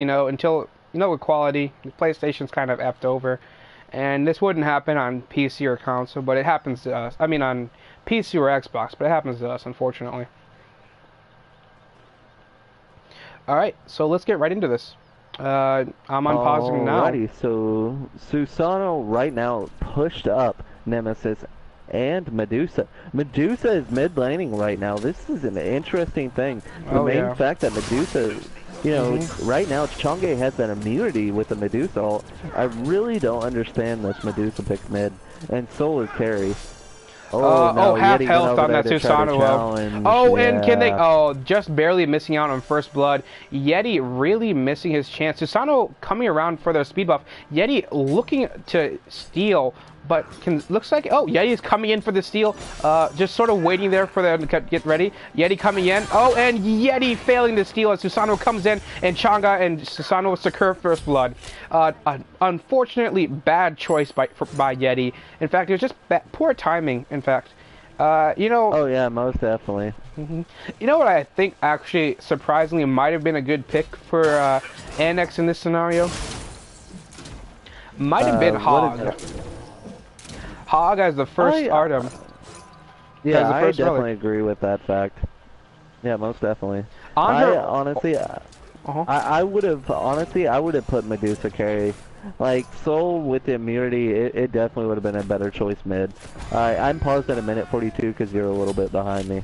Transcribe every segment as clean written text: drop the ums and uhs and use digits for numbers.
you know, until, you know, with quality, the PlayStation's kind of effed over. And this wouldn't happen on PC or console, but it happens to us. I mean, on PC or Xbox, but it happens to us, unfortunately. Alright, so let's get right into this. I'm unpausing now. Alrighty, so Susano right now pushed up Nemesis and Medusa. Medusa is mid laning right now. This is an interesting thing. The Oh, main yeah. fact that Medusa, right now Chang'e has that immunity with the Medusa ult. I really don't understand this Medusa pick mid. And Soul is carry. Oh Oh, no, half Yeti went health over on there that to try to Susanoo. challenge. Oh, and can they? Yeah. Oh, just barely missing out on first blood. Yeti really missing his chance. Susanoo coming around for their speed buff. Yeti looking to steal, but looks like, oh, Yeti's coming in for the steal. Just sort of waiting there for them to get ready. Yeti coming in. Oh, and Yeti failing to steal as Susanoo comes in, and Chang'e and Susanoo secure first blood. Unfortunately, bad choice by Yeti. In fact, it was just poor timing. In fact, you know, Oh yeah, most definitely. you know what I think actually surprisingly might have been a good pick for Annex in this scenario. Might have been What is Hog. it? Hog as the first I Artem, as Yeah, the I first relic. definitely agree with that fact. Yeah, most definitely. On I her. honestly, Uh-huh. I would have honestly, I would have put Medusa carry. Like Soul with the immunity, it definitely would have been a better choice mid. I'm paused at a minute 42 because you're a little bit behind me.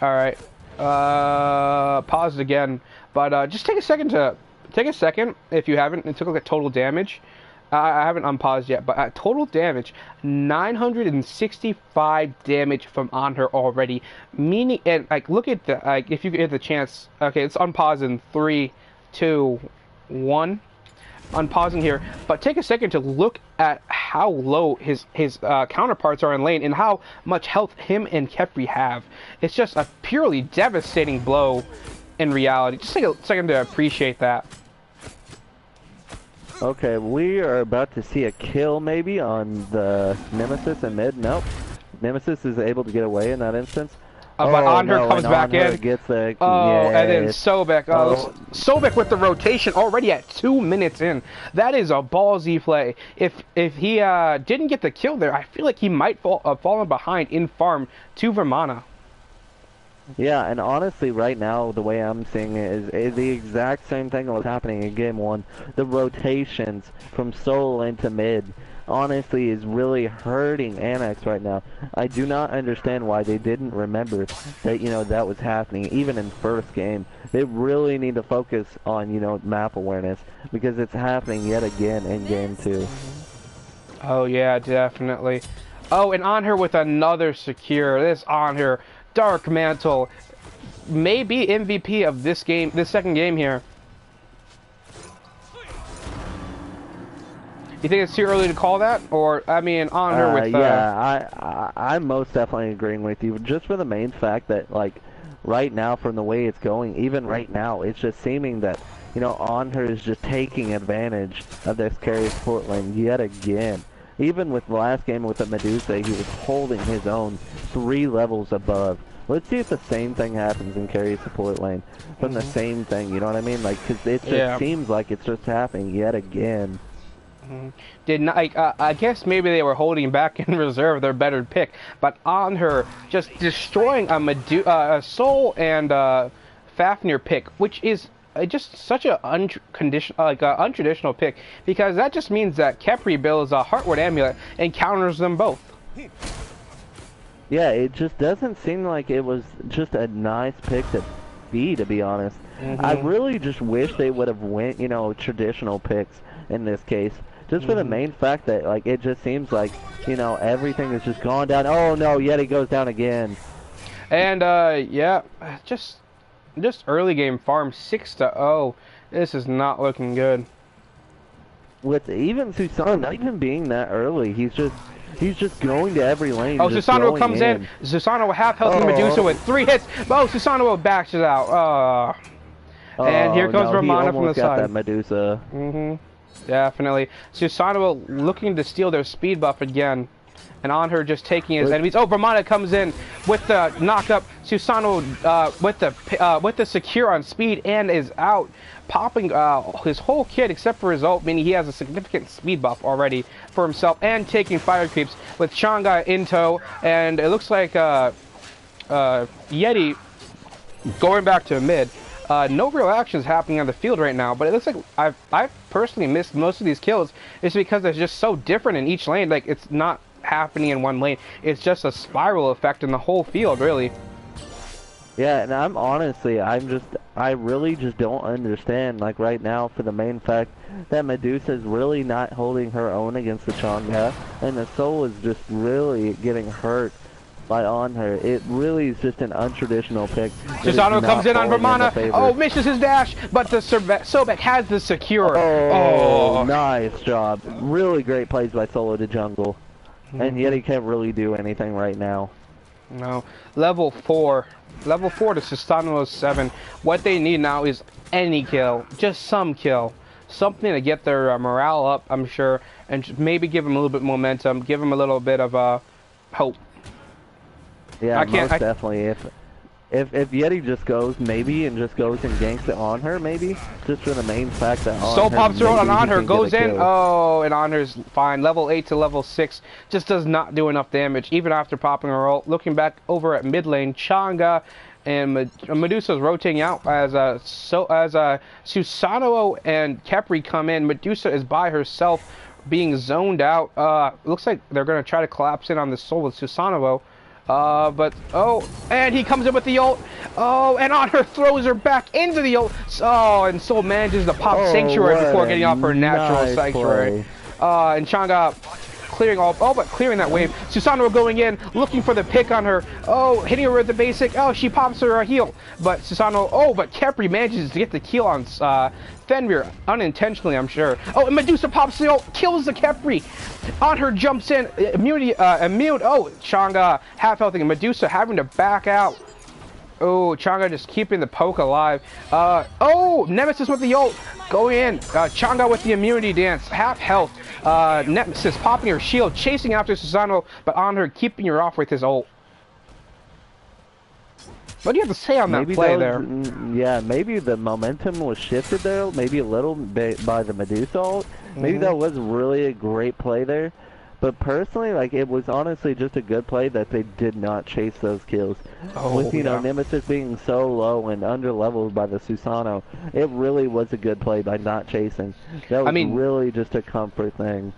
All right. Pause it again, but just take a second if you haven't, and took a look at total damage. I haven't unpaused yet, but total damage, 965 damage from on her already. Meaning, and like, look at the if you get the chance. Okay, let's unpause in three, two, one. Unpausing here, but take a second to look at how low his counterparts are in lane and how much health him and Kefri have. It's just a purely devastating blow in reality. Just take a second to appreciate that. Okay, we are about to see a kill maybe on the Nemesis and mid. Nope. Nemesis is able to get away in that instance. But Oh Anher no, comes and back on her in. gets the Oh, and then yes. Sobek. Oh, Sobek with the rotation already at 2 minutes in. That is a ballsy play. If he didn't get the kill there, I feel like he might fallen behind in farm to Vermana. yeah, and honestly, right now, the way I'm seeing it is the exact same thing that was happening in Game 1. The rotations from Soul into mid, honestly, is really hurting Annex right now. I do not understand why they didn't remember that, that was happening, even in first game. They really need to focus on, map awareness, because it's happening yet again in Game 2. Oh yeah, definitely. Oh, and on her with another secure. This on her Dark Mantle, maybe MVP of this game, this second game here. You think it's too early to call that, or I mean, on her with Yeah, I'm most definitely agreeing with you, just for the main fact that, like, right now, from the way it's going, even right now, it's just seeming that, Onher is just taking advantage of this carry support lane yet again. Even with the last game with the Medusa, he was holding his own 3 levels above. Let's see if the same thing happens in carry support lane from the same thing, you know what I mean? Like, because it just yeah. seems like it's just happening yet again. Did not, I guess maybe they were holding back in reserve their better pick, but on her just destroying a Soul and Fafnir pick, which is just such a untraditional pick, because that just means that Kepri builds a Heartward Amulet and counters them both. Yeah, it just doesn't seem like it was just a nice pick to be honest. I really just wish they would have went, traditional picks in this case. Just for the main fact that, like, it just seems like, everything is just gone down. Oh no, Yeti goes down again. And yeah, just early game farm 6-0. This is not looking good. With even Susan not even being that early, he's just going to every lane. Oh, Just Susanoo going comes in. Susanoo half health Medusa with 3 hits. Oh, Susanoo backs it out. And here comes no, he Romana from the almost got side. that Medusa. Definitely. Susanoo looking to steal their speed buff again. And on her just taking his enemies. Oh, Vermana comes in with the knock-up. Susano with the secure on speed and is out, popping his whole kit except for his ult, meaning he has a significant speed buff already for himself, and taking fire creeps with Chang'e in tow. And it looks like Yeti going back to mid. No real actions happening on the field right now, but it looks like I've personally missed most of these kills. It's because they're just so different in each lane. Like, it's not happening in one lane. It's just a spiral effect in the whole field, really. Yeah, and I really just don't understand, like, right now, for the main fact that Medusa's really not holding her own against the Chang'e, and the Soul is just really getting hurt by on her. It really is just an untraditional pick. Susano comes in on Vermana. Oh, misses his dash, but the Sobek has the secure. Oh, nice job. Really great plays by Solo to jungle. And yet he can't really do anything right now. No. Level 4. Level 4 to Susano 7. What they need now is any kill. Just some kill. Something to get their morale up, I'm sure. And just maybe give them a little bit momentum. Give them a little bit of hope. Yeah, most definitely. If Yeti just goes, maybe, and just goes and ganks it on her, maybe, just for the main fact that Soul pops her on her, goes in, oh, and on her's fine. Level 8 to level 6, just does not do enough damage, even after popping her ult. Looking back over at mid lane, Chang'e and Medusa's rotating out as Susano and Khepri come in. Medusa is by herself, being zoned out. Looks like they're going to try to collapse in on the Soul with Susano. And he comes in with the ult. Oh, and on her throws her back into the ult. Oh, and Soul manages to pop Sanctuary before getting off her natural Sanctuary. And Chang'e clearing clearing that wave. Susano going in, looking for the pick on her. Oh, hitting her with the basic. Oh, she pops her heal. But Susano, but Khepri manages to get the kill on Fenrir, unintentionally, I'm sure. Oh, and Medusa pops the ult, kills the Khepri. On her jumps in, immune. Oh, Chang'e half healthing, and Medusa having to back out. Oh, Chang'e just keeping the poke alive. Nemesis with the ult, going in. Chang'e with the immunity dance, half health. Nemesis popping her shield, chasing after Susano, but on her, keeping her off with his ult. What do you have to say on that play there? Yeah, maybe the momentum was shifted there, maybe a little bit by the Medusa ult. Maybe that was really a great play there. But personally, like, it was honestly just a good play that they did not chase those kills. With, you know, Nemesis being so low and under-leveled by the Susano, it really was a good play by not chasing. That was really just a comfort thing.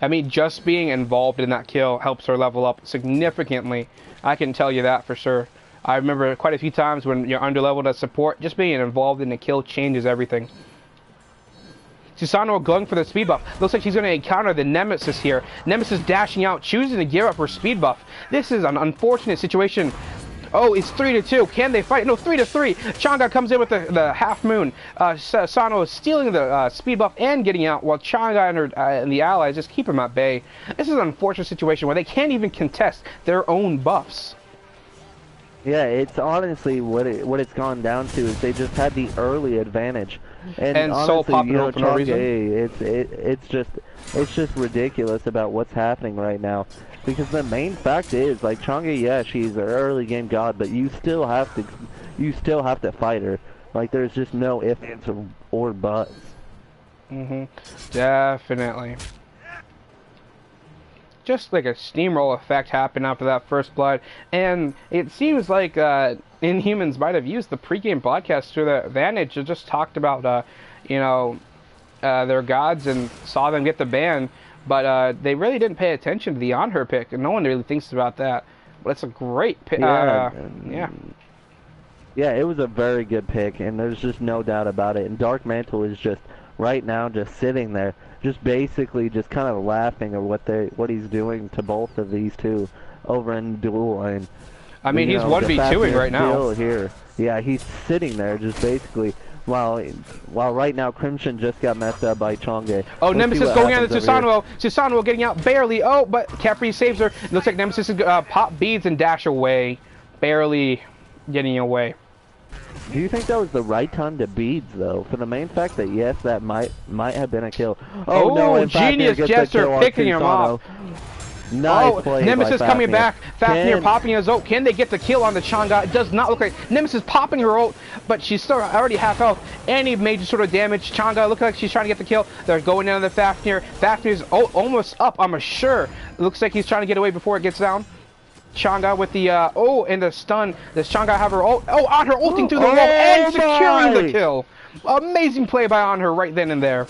I mean, just being involved in that kill helps her level up significantly. I can tell you that for sure. I remember quite a few times when you're under-leveled as support, just being involved in the kill changes everything. Susano going for the speed buff. Looks like she's going to encounter the Nemesis here. Nemesis dashing out, choosing to gear up her speed buff. This is an unfortunate situation. Oh, it's 3-2. Can they fight? No, 3-3. Chang'e comes in with the half moon. Susano is stealing the speed buff and getting out, while Chang'e and, and the allies just keep him at bay. This is an unfortunate situation where they can't even contest their own buffs. Yeah, it's honestly what it's gone down to is they just had the early advantage, and honestly, Soul popping you know, for no reason. It's just ridiculous about what's happening right now, because the main fact is, like, Chang'e, yeah, she's an early game god, but you still have to fight her. Like, there's just no ifs, ands, or buts. Definitely. Just like a steamroll effect happened after that first blood, and it seems like Inhumans might have used the pregame broadcast to their advantage. It just talked about, their gods and saw them get the ban, but they really didn't pay attention to the on her pick, and no one really thinks about that. But it's a great pick. Yeah, it was a very good pick, and there's just no doubt about it. And Dark Mantle is just right now just sitting there, just basically just kind of laughing at what he's doing to both of these two over in dual lane. I mean, he's 1v2ing right now. Here. Yeah, he's sitting there just basically while right now Crimson just got messed up by Chang'e. Oh, Nemesis going into Susano. Susano getting out barely. Oh, but Khepri saves her. It looks like Nemesis is pop beads and dash away, barely getting away. Do you think that was the right time to beads, though? For the main fact that, yes, that might have been a kill. Oh no, Genius Jester picking him off. Nice play Nemesis by coming Fafnir. back. Fafnir popping his ult. Can they get the kill on the Chang'e? It does not look like Nemesis popping her ult, but she's still already half health. Any major sort of damage. Chang'e looks like she's trying to get the kill. They're going down to the Fafnir. Fafnir's almost up, I'm sure. It looks like he's trying to get away before it gets down. Chang'e with the and the stun. Does Chang'e have her ult? Oh, on her ulting through the wall and securing the kill. Amazing play by on her right then and there.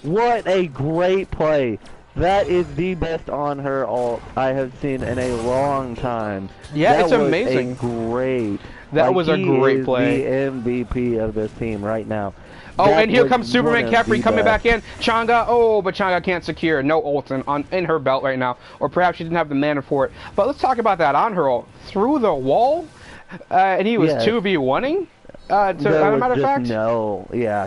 What a great play. That is the best on her ult I have seen in a long time. Yeah, it's amazing. That was a great play. He is the MVP of this team right now. Oh, and here comes Superman Capri coming back in. Chang'e, but Chang'e can't secure. No ult in her belt right now. Or perhaps she didn't have the mana for it. But let's talk about that on her ult. Through the wall, and he was 2v1ing. As a matter of fact,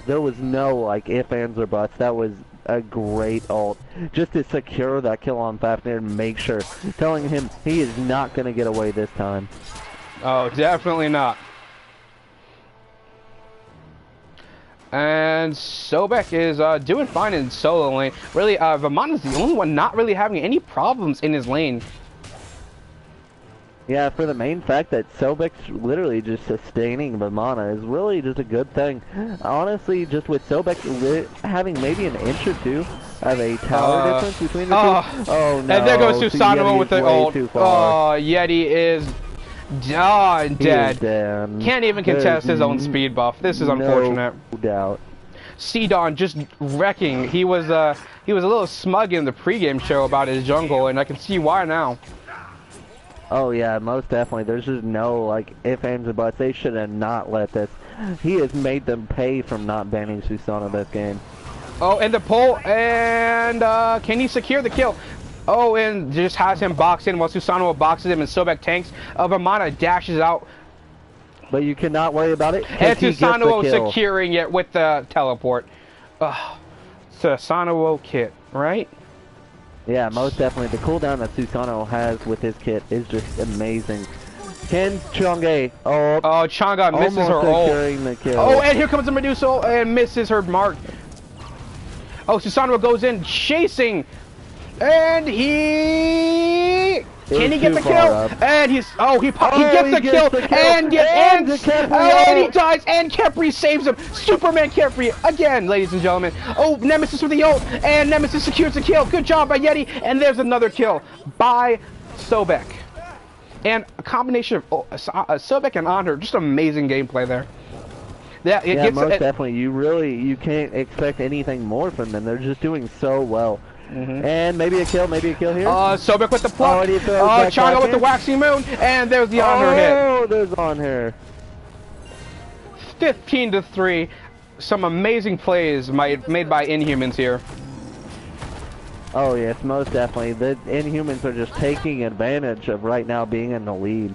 there was no like ifs, ands, or buts. That was a great ult just to secure that kill on Fafnir and make sure, telling him he is not going to get away this time. Oh, definitely not. And Sobek is doing fine in solo lane. Really, Vamana's the only one not really having any problems in his lane. Yeah, for the main fact that Sobek's literally just sustaining Vamana is really just a good thing. Honestly, just with Sobek having maybe an inch or two of a tower difference between the two. Oh no. And there goes Susanoo with the ult. Oh, Yeti is dead. Can't even contest his own speed buff. This is unfortunate. No doubt. Sidon just wrecking. He was a little smug in the pregame show about his jungle, and I can see why now. Oh yeah, most definitely. There's just no like ifs, ands, or buts. They should have not let this. He has made them pay from not banning Susanoo this game. Oh, and the pull, and can he secure the kill? Oh, and just has him box in while Susanoo boxes him and Sobek tanks. Vamana dashes out. But you cannot worry about it. And Susanoo securing it with the teleport. Susanoo kit, right? Yeah, most definitely. The cooldown that Susanoo has with his kit is just amazing. Can Chang'e? Oh, Chang'e misses her ult. The kill. Oh, and here comes the Medusa and misses her mark. Oh, Susanoo goes in chasing, and can he get the kill? And he gets the kill and he dies, and Kepri saves him. Superman Kepri again, ladies and gentlemen. Oh, Nemesis with the ult, and Nemesis secures the kill. Good job by Yeti, and there's another kill by Sobek. And a combination of Sobek and Honor, just amazing gameplay there. Yeah, most definitely. You can't expect anything more from them. They're just doing so well. And maybe a kill here. Sobek with the pluck. Chang'e with the waxing moon, and there's the on her hit. Oh, there's on her. 15-3. Some amazing plays made by Inhumans here. Oh yes, most definitely. The Inhumans are just taking advantage of right now being in the lead.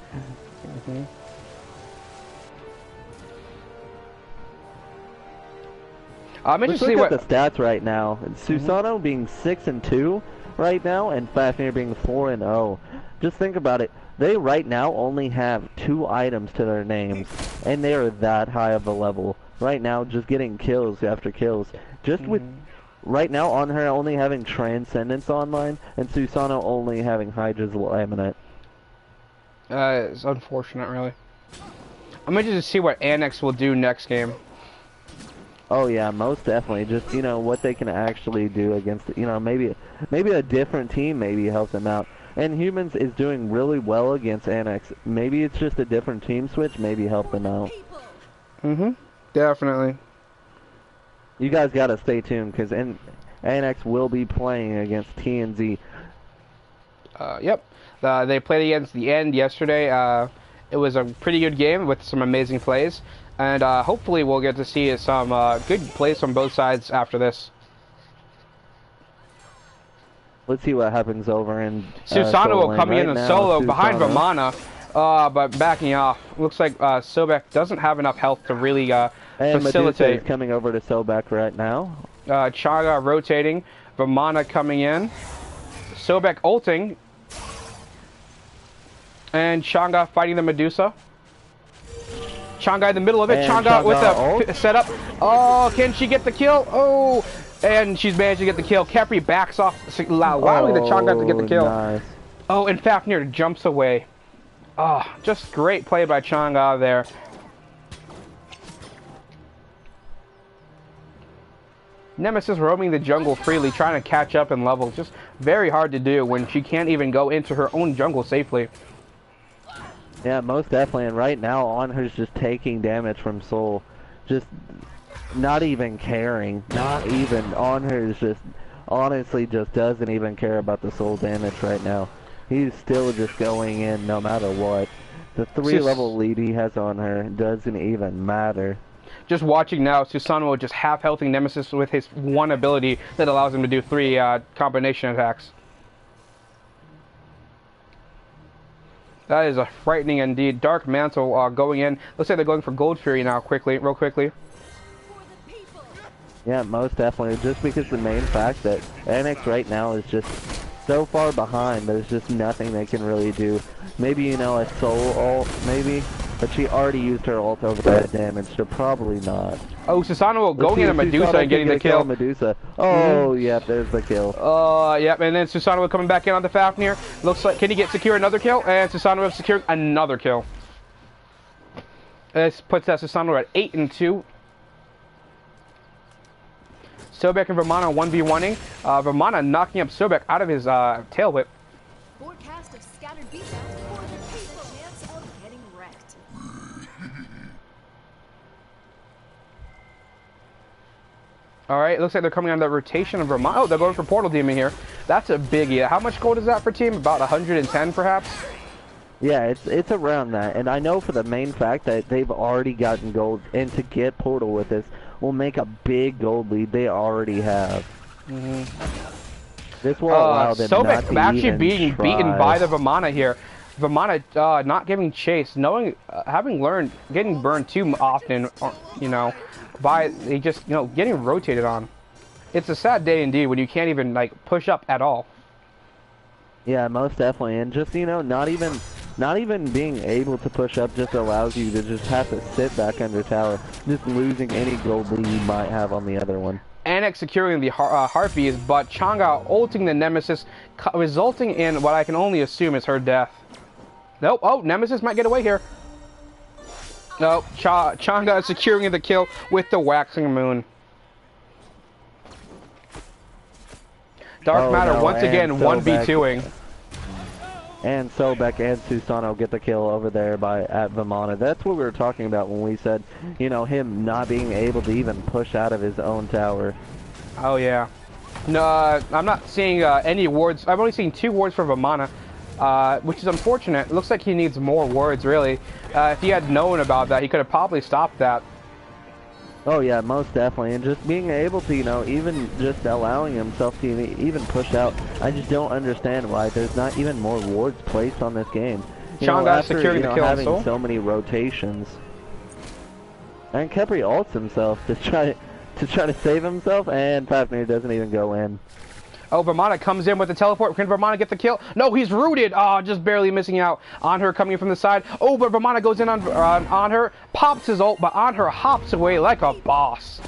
Let's look at the stats right now. Susanoo being 6-2 right now, and Fafnir being 4-0. Just think about it. They right now only have 2 items to their names, and they are that high of a level. Right now, just getting kills after kills. Just with right now on her only having Transcendence online, and Susanoo only having Hydra's Laminate. It's unfortunate, really. I'm interested to see what Annex will do next game. Oh yeah, most definitely. Just what they can actually do against maybe a different team maybe help them out. And Humans is doing really well against Annex. Maybe it's just a different team switch. Maybe help them out. Definitely. You guys gotta stay tuned because Annex will be playing against TNZ. Yep. They played against the End yesterday. It was a pretty good game with some amazing plays. And hopefully we'll get to see some good plays from both sides after this. Let's see what happens over in Susanoo will come in solo behind Vamana, but backing off. Looks like Sobek doesn't have enough health to really facilitate. Medusa is coming over to Sobek right now. Chang'e rotating, Vamana coming in, Sobek ulting, and Chang'e fighting the Medusa. Chang'e in the middle of it. Chang'e with a setup. Oh, can she get the kill? Oh, And she's managed to get the kill. Khepri backs off, allowing the Chang'e to get the kill. Nice. Oh, and Fafnir jumps away. Oh, just great play by Chang'e there. Nemesis roaming the jungle freely, trying to catch up in levels. Just very hard to do when she can't even go into her own jungle safely. Yeah, most definitely. And right now, Onher's just taking damage from Soul. Just not even caring. Not even. Onher's just, honestly, just doesn't even care about the Soul damage right now. He's still just going in no matter what. The 3-level lead he has on her doesn't even matter. Just watching now, Susanoo just half-healthing Nemesis with his one ability that allows him to do 3 combination attacks. That is a frightening indeed. Dark Mantle going in. Looks like they're going for Gold Fury now, real quickly. Yeah, most definitely. Just because the main fact that NX right now is just so far behind, there's just nothing they can really do. Maybe, you know, a Soul ult, maybe? But she already used her ult over that damage, so probably not. Oh, Susanoo going into Medusa and getting the kill. Medusa. Oh, yeah, there's the kill. Yep, and then Susanoo coming back in on the Fafnir. Looks like, can he secure another kill? And Susanoo have secured another kill. This puts that Susanoo at 8-2. Sobek and Vermana 1v1ing. Vermana knocking up Sobek out of his tail whip. Forecast of scattered beat downs for the people. Chance of getting wrecked. Alright, looks like they're coming on the rotation of Vermana. Oh, they're going for Portal Demon here. That's a biggie. How much gold is that for team? About 110 perhaps? Yeah, it's around that. And I know for the main fact that they've already gotten gold, and to get Portal with this will make a big gold lead. They already have. This will allow them not to actually being beaten by the Vermana here. Vermana not giving chase, knowing, having learned, getting burned too often, you know, by they just, you know, getting rotated on. It's a sad day indeed when you can't even like push up at all. Yeah, most definitely, and just, you know, not even being able to push up just allows you to just have to sit back under tower, just losing any gold lead you might have on the other one. Annex securing the Harpies, but Chang'e ulting the Nemesis, resulting in what I can only assume is her death. Nope. Oh, Nemesis might get away here. Nope. Chang'e is securing the kill with the Waxing Moon. Dark Matter once again 1v2ing. And Sobek and Susanoo get the kill over there at Vermana. That's what we were talking about when we said, you know, him not being able to even push out of his own tower. Oh yeah. No, I'm not seeing any wards. I've only seen 2 wards for Vermana, which is unfortunate. It looks like he needs more wards, really. If he had known about that, he could have probably stopped that. Oh yeah, most definitely, and just being able to, you know, even just allowing himself to even push out. I just don't understand why there's not even more wards placed on this game. Chang'e securing the kill, having so many rotations. And Khepri ults himself to try to save himself, and Fafnir doesn't even go in. Oh, Vermana comes in with the teleport. Can Vermana get the kill? No, he's rooted. Oh, just barely missing out. On her coming from the side. Oh, but Vermana goes in on her, pops his ult, but on her hops away like a boss.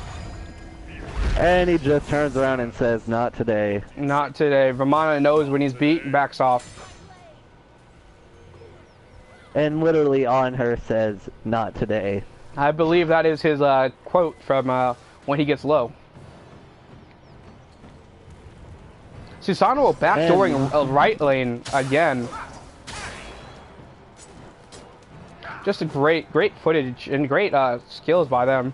And he just turns around and says, "Not today." Not today. Vermana knows when he's beat and backs off. And literally on her says, "Not today." I believe that is his quote from when he gets low. Susanoo backdooring a right lane again. Just a great footage and great skills by them.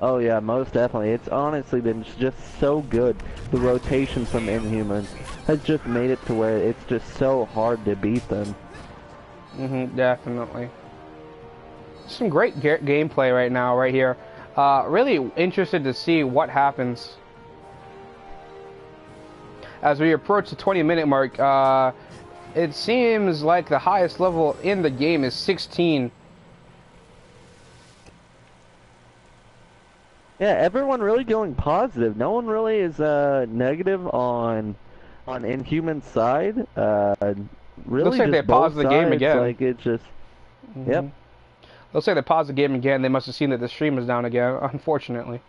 Oh yeah, most definitely. It's honestly been just so good. The rotation from Inhumans has just made it to where it's just so hard to beat them. Definitely. Some great gameplay right now, right here. Really interested to see what happens. As we approach the 20-minute mark, it seems like the highest level in the game is 16. Yeah, everyone really going positive. No one really is negative on Inhuman's side. Really, looks like they paused the game again. Like it's just, yep. Looks like they paused the game again. They must have seen that the stream is down again, unfortunately.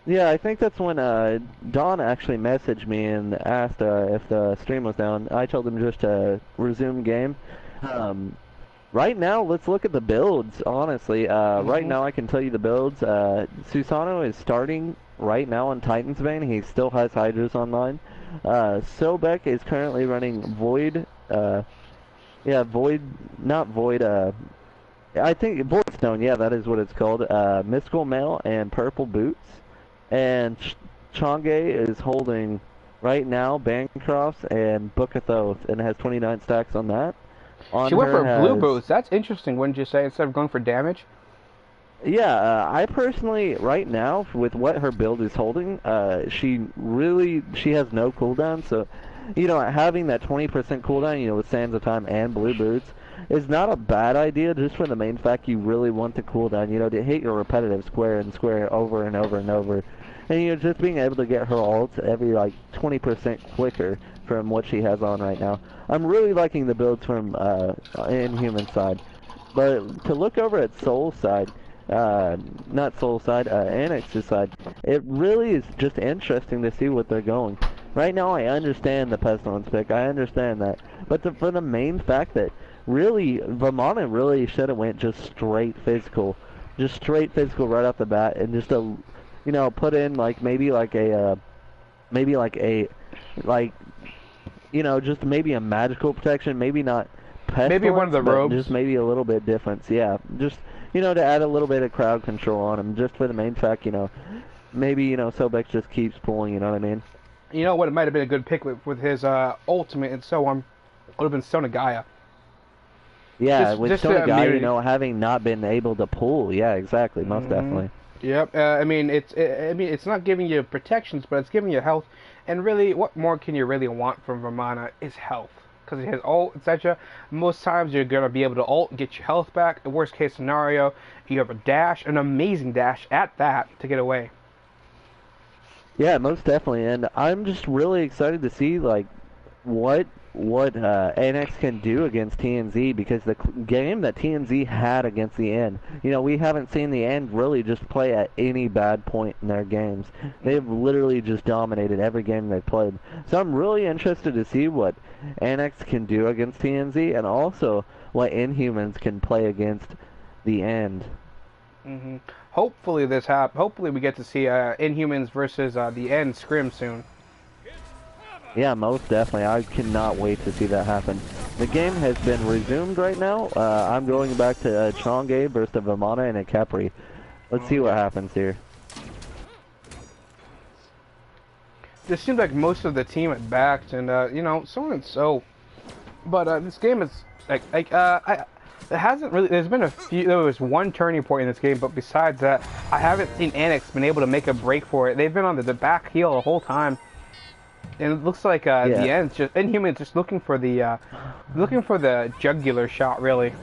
Yeah, I think that's when Don actually messaged me and asked if the stream was down. I told him just to resume game. Um, right now, let's look at the builds, honestly. Right Hmm. now, I can tell you the builds. Susano is starting right now on Titan's Bane. He still has Hydras online. Sobek is currently running Void. Yeah, Void, not Void. I think Voidstone, yeah, that is what it's called. Mystical Mail and Purple Boots. And Chonge is holding right now Bancrofts and Book of Oath and has 29 stacks on that. She On went her for blue has, boots. That's interesting, wouldn't you say, instead of going for damage? yeah, I personally, right now, with what her build is holding, she has no cooldown, so, having that 20% cooldown, with Sands of Time and Blue Boots, is not a bad idea, just for the main fact you really want the cooldown, to hit your repetitive square and square over and over and over. And, just being able to get her ult every, 20% quicker from what she has on right now. I'm really liking the builds from, Inhuman side. But to look over at Soul side, not Soul side, Annex's side, it really is just interesting to see what they're going. Right now, I understand the Pestilence pick, I understand that. But for the main fact that really, Vamana really should have went just straight physical. Just straight physical right off the bat, and just put in maybe like, just maybe a magical protection, maybe not Maybe one of pestilence, the but robes. just maybe a little bit difference. Yeah, just to add a little bit of crowd control on him, just for the main fact, maybe Sobek just keeps pulling. You know what I mean? You know what? It might have been a good pick with his ultimate and so on. Would have been Sonagaya. Yeah, Just with just the Stonegai, immunity. having not been able to pull. Yeah, exactly, most Hmm. definitely. Yep. I mean, it's not giving you protections, but it's giving you health. And really, what more can you really want from Vermana is health. Because it has ult, etc. Most times you're gonna be able to ult, get your health back. The worst case scenario, you have a dash, an amazing dash at that to get away. Yeah, most definitely, and I'm just really excited to see what NX can do against TNZ, because the game that TNZ had against the end, we haven't seen the end really just play at any bad point in their games. They've literally just dominated every game they've played. So I'm really interested to see what NX can do against TNZ, and also what Inhumans can play against the end. Hmm. Hopefully this Hopefully we get to see Inhumans versus the End Scrim soon. Yeah, most definitely. I cannot wait to see that happen. The game has been resumed right now. I'm going back to Chonge versus Vamana and a Capri. Let's see what happens here. It seems like most of the team had backed, and so on and so. But this game is it hasn't really. There's been a few. There was one turning point in this game, but besides that, I haven't seen Annex been able to make a break for it. They've been on the back heel the whole time, and it looks like Yeah, the end's just Inhuman's just looking for the jugular shot, really.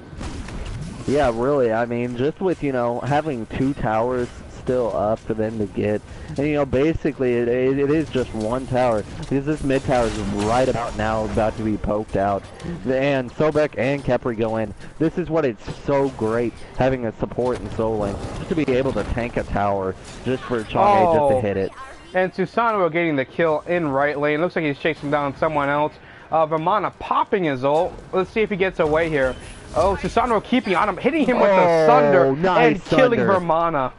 yeah, really. I mean, just with, having two towers still up for them to get. And, basically it is just one tower, because this mid tower is right about now about to be poked out. And Sobek and Kepri go in. This is what it's so great, having a support in Soul Lane, just to be able to tank a tower just for Chang'e just to Oh, hit it. and Susanoo getting the kill in right lane. Looks like he's chasing down someone else. Vamana popping his ult. Let's see if he gets away here. Oh, Susanoo keeping on him, hitting him with the Sunder Oh, and nice killing Thunder. Vermana.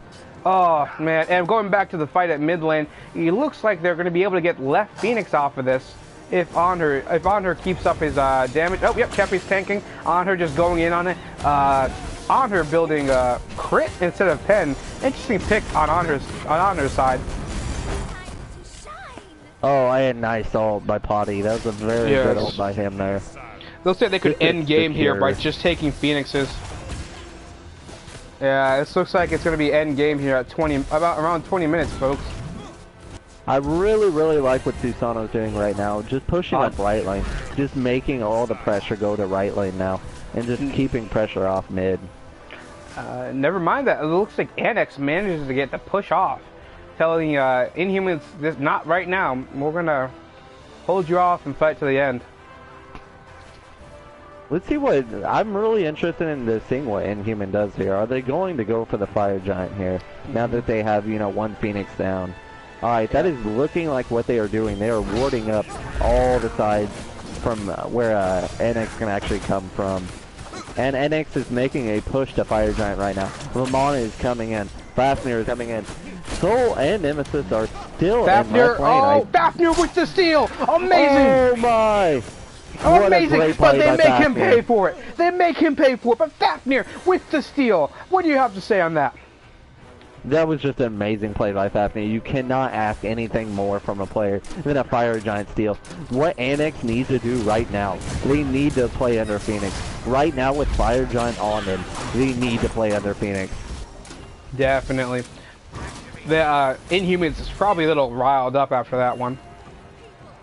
Oh, man. And going back to the fight at mid lane, it looks like they're going to be able to get left Phoenix off of this if Onher keeps up his damage. Oh, yep, Kepi's tanking. Onher just going in on it. Onher building crit instead of pen. Interesting pick on Onher's side. Time to shine. Oh, and nice ult by Potty. That was a very good ult Yes. by him there. Looks like they could Just end game here by secure. just taking Phoenixes. Yeah, this looks like it's going to be end game here at around 20 minutes, folks. I really, really like what Susano's doing right now. Just pushing up right lane. Just making all the pressure go to right lane now. And just keeping pressure off mid. Never mind that. It looks like Annex manages to get the push off. Telling Inhumans, this not right now. We're going to hold you off and fight to the end. Let's see what I'm really interested in seeing what Inhuman does here. Are they going to go for the Fire Giant here now that they have one Phoenix down? All right, that is looking like what they are doing. They are warding up all the sides from where NX can actually come from. And NX is making a push to Fire Giant right now. Ramona is coming in. Fafnir is coming in. Soul and Nemesis are still Fafnir, in left lane. oh, Fafnir with the steal! Amazing! Oh my! What a Amazing! great But play they by make him Fafnir. pay for it! They make him pay for it! But Fafnir with the steal! What do you have to say on that? That was just an amazing play by Fafnir. You cannot ask anything more from a player than a Fire Giant steal. What Annex needs to do right now, they need to play under Phoenix. Right now with Fire Giant on them, they need to play under Phoenix. Definitely. The Inhumans is probably a little riled up after that one.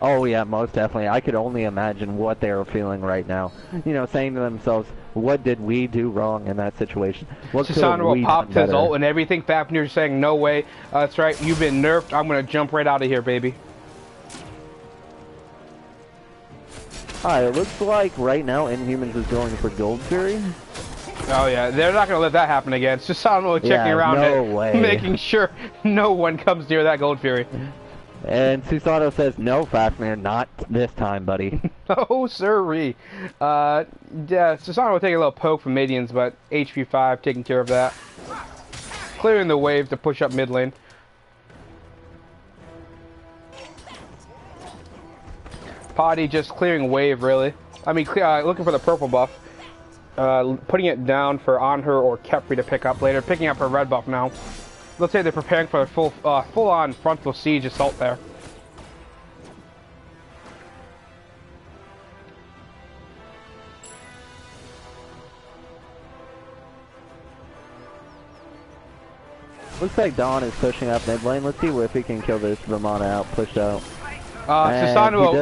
Oh yeah, most definitely. I could only imagine what they are feeling right now. Saying to themselves, what did we do wrong in that situation? What could we popped done his better? ult and everything. Fafnir's saying, no way. That's right, you've been nerfed. I'm going to jump right out of here, baby. Alright, it looks like right now Inhumans is going for Gold Fury. Oh yeah, they're not going to let that happen again. It's just checking around no it, way. making sure no one comes near that Gold Fury. And Susanoo says, no, Fafnir, not this time, buddy. Oh, sirree. Yeah, Susanoo will take a little poke from Midians, but HP 5 taking care of that. Clearing the wave to push up mid lane. Potty just clearing wave, really. I mean, looking for the purple buff. Putting it down for Anher or Kepri to pick up later. Picking up her red buff now. Let's say they're preparing for a full-on frontal siege assault there. Looks like Dawn is pushing up mid lane. Let's see if he can kill this Ramona out, pushed out. Susanoo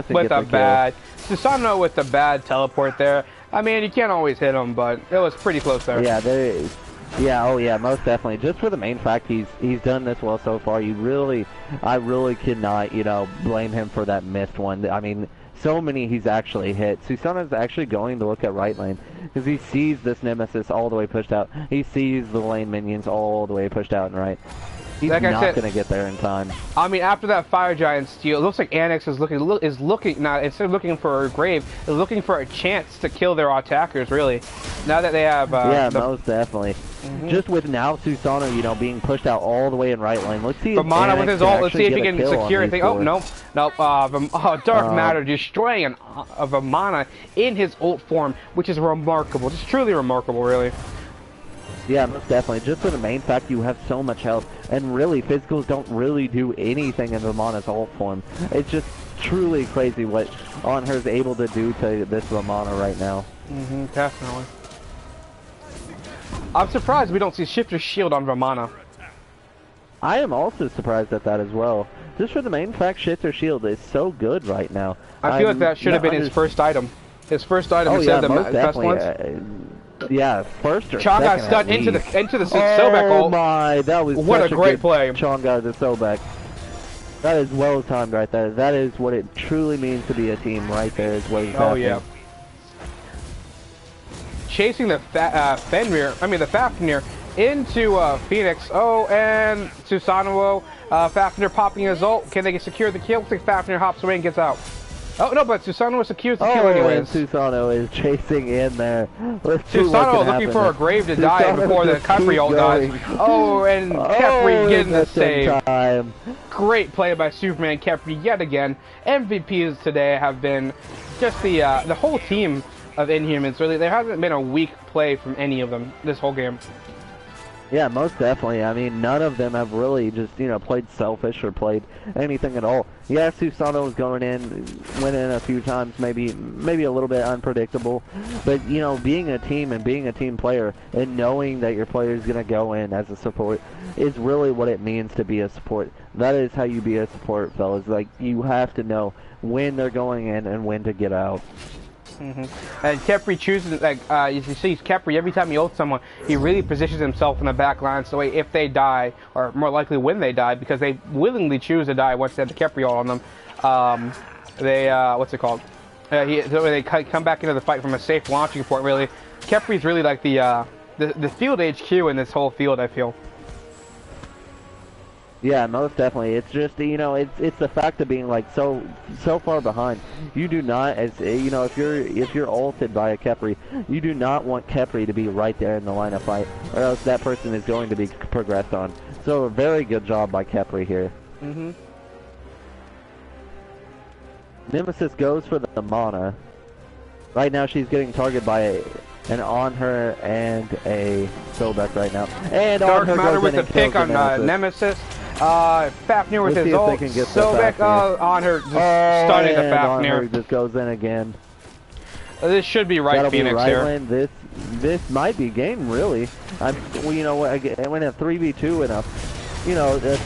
with the bad teleport there. I mean, you can't always hit him, but it was pretty close there. Yeah, there is. Yeah, oh yeah, most definitely. Just for the main fact he's done this well so far, I really could not, blame him for that missed one. I mean, so many he's actually hit. Susanoo's actually going to look at right lane because he sees this Nemesis all the way pushed out. He sees the lane minions all the way pushed out and right. He's not going to get there in time. I mean, after that Fire Giant steal, it looks like Annex is looking now, instead of looking for a grave, is looking for a chance to kill their attackers, really. Now that they have... yeah, most definitely. Just with now Susanoo, being pushed out all the way in right lane. Let's see if Vamana with his ult, let's see if he can secure anything. Oh, no. Dark Matter destroying a Vamana in his ult form, which is remarkable. Just truly remarkable, really. Yeah, most definitely. Just for the main fact you have so much health, and really, physicals don't really do anything in Vamana's ult form. It's just truly crazy what Anher's able to do to this Vamana right now. Definitely. I'm surprised we don't see Shifter Shield on Vamana. I am also surprised at that as well. Just for the main fact, Shifter Shield is so good right now. I feel like that should have been his first item. His first item instead of the best ones. Yeah, first or Chong got second stunned at into least. the Sobek ult. Oh my, that was what such a great good play. Chong got the Sobek. That is well timed right there. That is what it truly means to be a team right there is what is happening. Yeah. Chasing the Fafnir into Phoenix. Oh, and Susanoo, Fafnir popping his ult. Can they secure the kill? Looks like Fafnir hops away and gets out. Oh no, but Susanoo secures the kill anyways. And Susanoo is chasing in there. Susanoo looking for a grave to die before the Kepri ult dies. Oh, and Kepri getting the save. Time. Great play by Superman Kepri yet again. MVPs today have been just the whole team of Inhumans. Really, there hasn't been a weak play from any of them this whole game. Yeah, most definitely. I mean, none of them have really just, played selfish or played anything at all. Yeah, Susanoo was went in a few times, maybe a little bit unpredictable. But, being a team and being a team player and knowing that your player is going to go in as a support is really what it means to be a support. That is how you be a support, fellas. Like, you have to know when they're going in and when to get out. And Kepri chooses, you see Kepri, every time he ults someone, he really positions himself in the back line so if they die, or more likely when they die, because they willingly choose to die once they have the Kepri ult on them, They come back into the fight from a safe launching point. Really, Kepri's really like the field HQ in this whole field, I feel. Yeah, most definitely. It's just, you know, it's the fact of being like so far behind. You do not, as you know, if you're ulted by a Kepri, you do not want Kepri to be right there in the line of fight, or else that person is going to be progressed on. So a very good job by Kepri here. Mm-hmm. Nemesis goes for the mana. Right now she's getting targeted by an on her and a Sobek right now. And Dark on her Matter goes with in the and pick kills on the Nemesis. Fafnir with Let's his see if they ult. can get the Sobek Fafnir. on her, just stunning the and on her Fafnir. just goes in again. This should be right That'll Phoenix be right here. lane. This might be game really. Well, you know what? When a 3v2 and a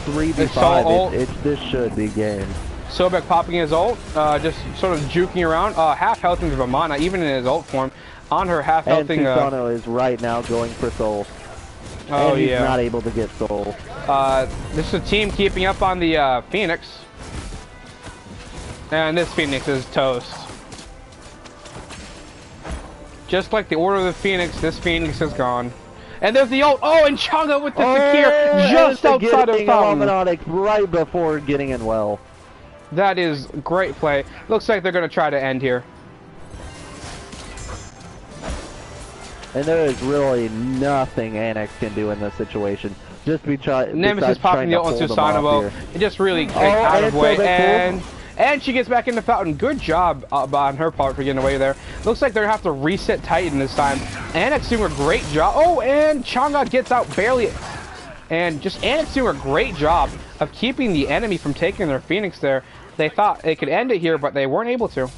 3v5, this should be game. Sobek popping his ult, just sort of juking around, half healthing the mana, even in his ult form. On her half And healthing. Susano is right now going for soul. Oh and he's yeah. not able to get soul. This is a team keeping up on the Phoenix, and this Phoenix is toast. Just like the Order of the Phoenix, this Phoenix is gone. And there's the ult. Oh, and Changa with the secure just outside of Fountain. Right before getting in well. That is great play. Looks like they're going to try to end here. And there is really nothing Annex can do in this situation. Just be Nemesis popping the ult on Susanoo. It just really takes out of way. And she gets back into Fountain. Good job on her part for getting away there. Looks like they're going to have to reset Titan this time. Annex doing a great job. Oh, and Changa gets out barely. And just Annex doing a great job of keeping the enemy from taking their Phoenix there. They thought they could end it here, but they weren't able to.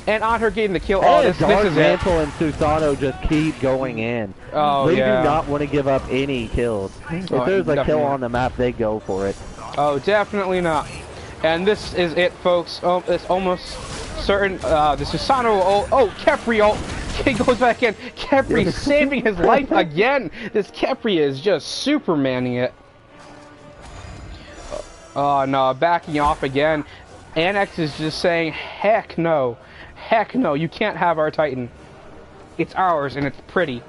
And on her getting the kill. Oh, this is it. And Susanoo just keep going in. Oh, they yeah. do not want to give up any kills. If there's a kill on the map, they go for it. Oh, definitely not. And this is it, folks. Oh, it's almost certain. The Susanoo ult. Oh, Kepri ult. He goes back in. Kepri saving his life again. This Kepri is just supermaning it. Oh, no. Backing off again. Annex is just saying, heck no. Heck no. You can't have our Titan. It's ours, and it's pretty.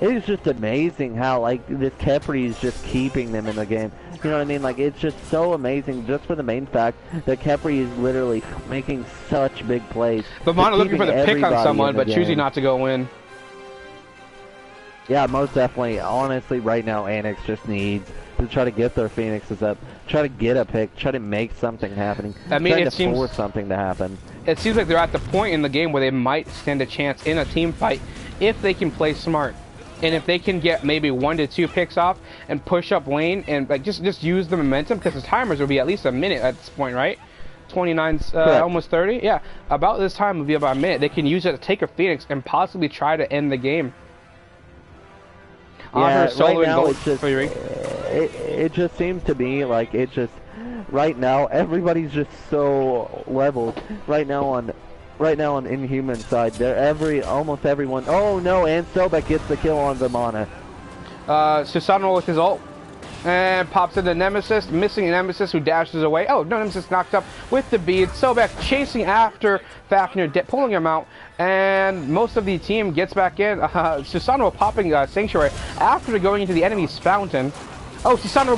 It is just amazing how, like, this Kepri is just keeping them in the game. You know what I mean? Like, it's just so amazing just for the main fact that Kepri is literally making such big plays. But Mono looking for the pick on someone, but choosing not to go in. Yeah, most definitely. Honestly, right now, Annex just needs to try to get their Phoenixes up, try to get a pick, try to make something happening. I mean, it seems force something to happen. It seems like they're at the point in the game where they might stand a chance in a team fight if they can play smart. And if they can get maybe 1 to 2 picks off and push up lane and like just use the momentum, because the timers will be at least a minute at this point, right? 29, almost 30. Yeah, about this time will be about a minute. They can use it to take a Phoenix and possibly try to end the game. Yeah, right now it just seems to me like it just right now everybody's just so leveled right now on Inhuman side. They're almost everyone. Oh no, and Sobek gets the kill on the mana. Susanoo with his ult and pops into Nemesis, missing Nemesis who dashes away. Oh no, Nemesis knocked up with the bead. Sobek chasing after Fafnir, pulling him out, and most of the team gets back in. Susanoo popping Sanctuary after going into the enemy's fountain. Oh, Susanoo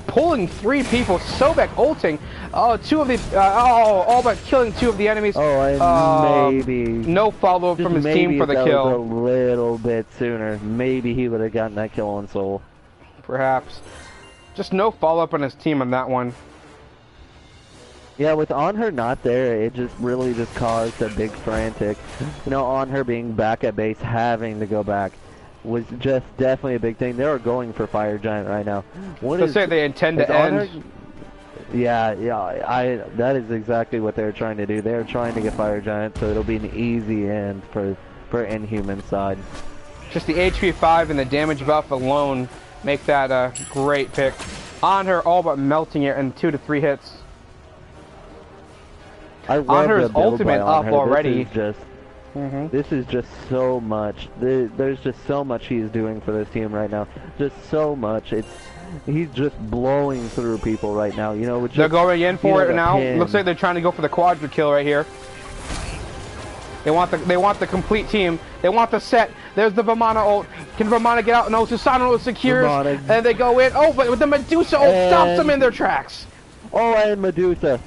pulling 3 people. Sobek ulting. Oh, 2 of the all but killing 2 of the enemies. Oh, and maybe no follow from his team for the kill. A little bit sooner, maybe he would have gotten that kill on Soul. Perhaps. Just no follow up on his team on that one. Yeah, with on her not there, it just really just caused a big frantic. You know, on her being back at base, having to go back, was just definitely a big thing. They are going for Fire Giant right now. Let's say they intend to end. Yeah, that is exactly what they're trying to do. They're trying to get Fire Giant, so it'll be an easy end for Inhuman side. Just the HP 5 and the damage buff alone make that a great pick. On her, all but melting it in 2 to 3 hits. I love on her the is build ultimate by on up her. already. This is just so much. There's just so much he's doing for this team right now. Just so much. He's just blowing through people right now. You know, They're going in for it now. pin. Looks like they're trying to go for the quadra kill right here. They want the complete team. They want the set. There's the Vamana ult. Can Vamana get out? No, Susano secures. And they go in. Oh, but with the Medusa ult stops them in their tracks. Oh, and Medusa.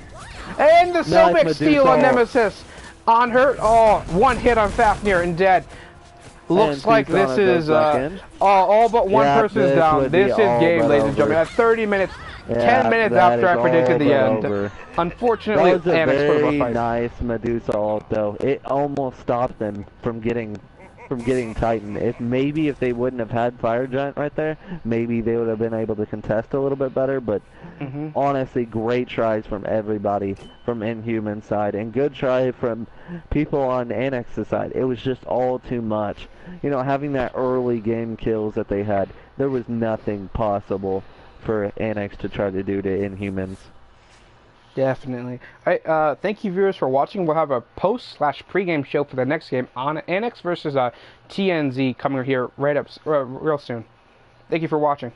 And the Sylvex Medusa steal on ult. Nemesis. On her. Oh, one hit on Fafnir and dead. Looks And like Susano this is goes back in. all but one Yeah, person is this down. would be This is all game, but ladies and gentlemen. over. At 30 minutes, Yeah, 10 minutes that after is I predicted all the but end. over. Unfortunately, That was a Annex put up a very fight. nice Medusa ult, though. It almost stopped them from getting Titan. If they wouldn't have had Fire Giant right there, maybe they would have been able to contest a little bit better. But honestly, great tries from everybody from Inhuman side, and good try from people on Annex's side. It was just all too much. You know, having that early game kills that they had, there was nothing possible for Annex to try to do to Inhumans. Definitely. All right, thank you viewers for watching. We'll have a post/pregame show for the next game on Annex versus TNZ coming here right up real soon. Thank you for watching.